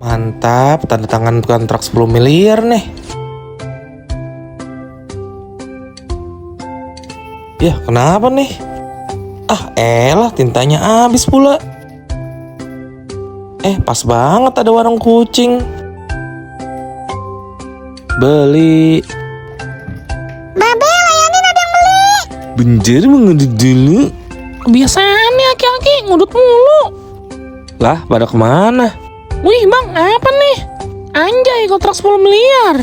Mantap, tanda tangan kontrak 10 miliar nih. Ya, kenapa nih? Ah, elah, tintanya habis pula. Pas banget ada warung kucing. Beli. Babe, layanin ada yang beli. Benjar mengudut dulu. Kebiasaan nih aki-aki ngudut mulu. Lah, pada kemana? Wih bang, apa nih? Anjay, kontrak 10 miliar.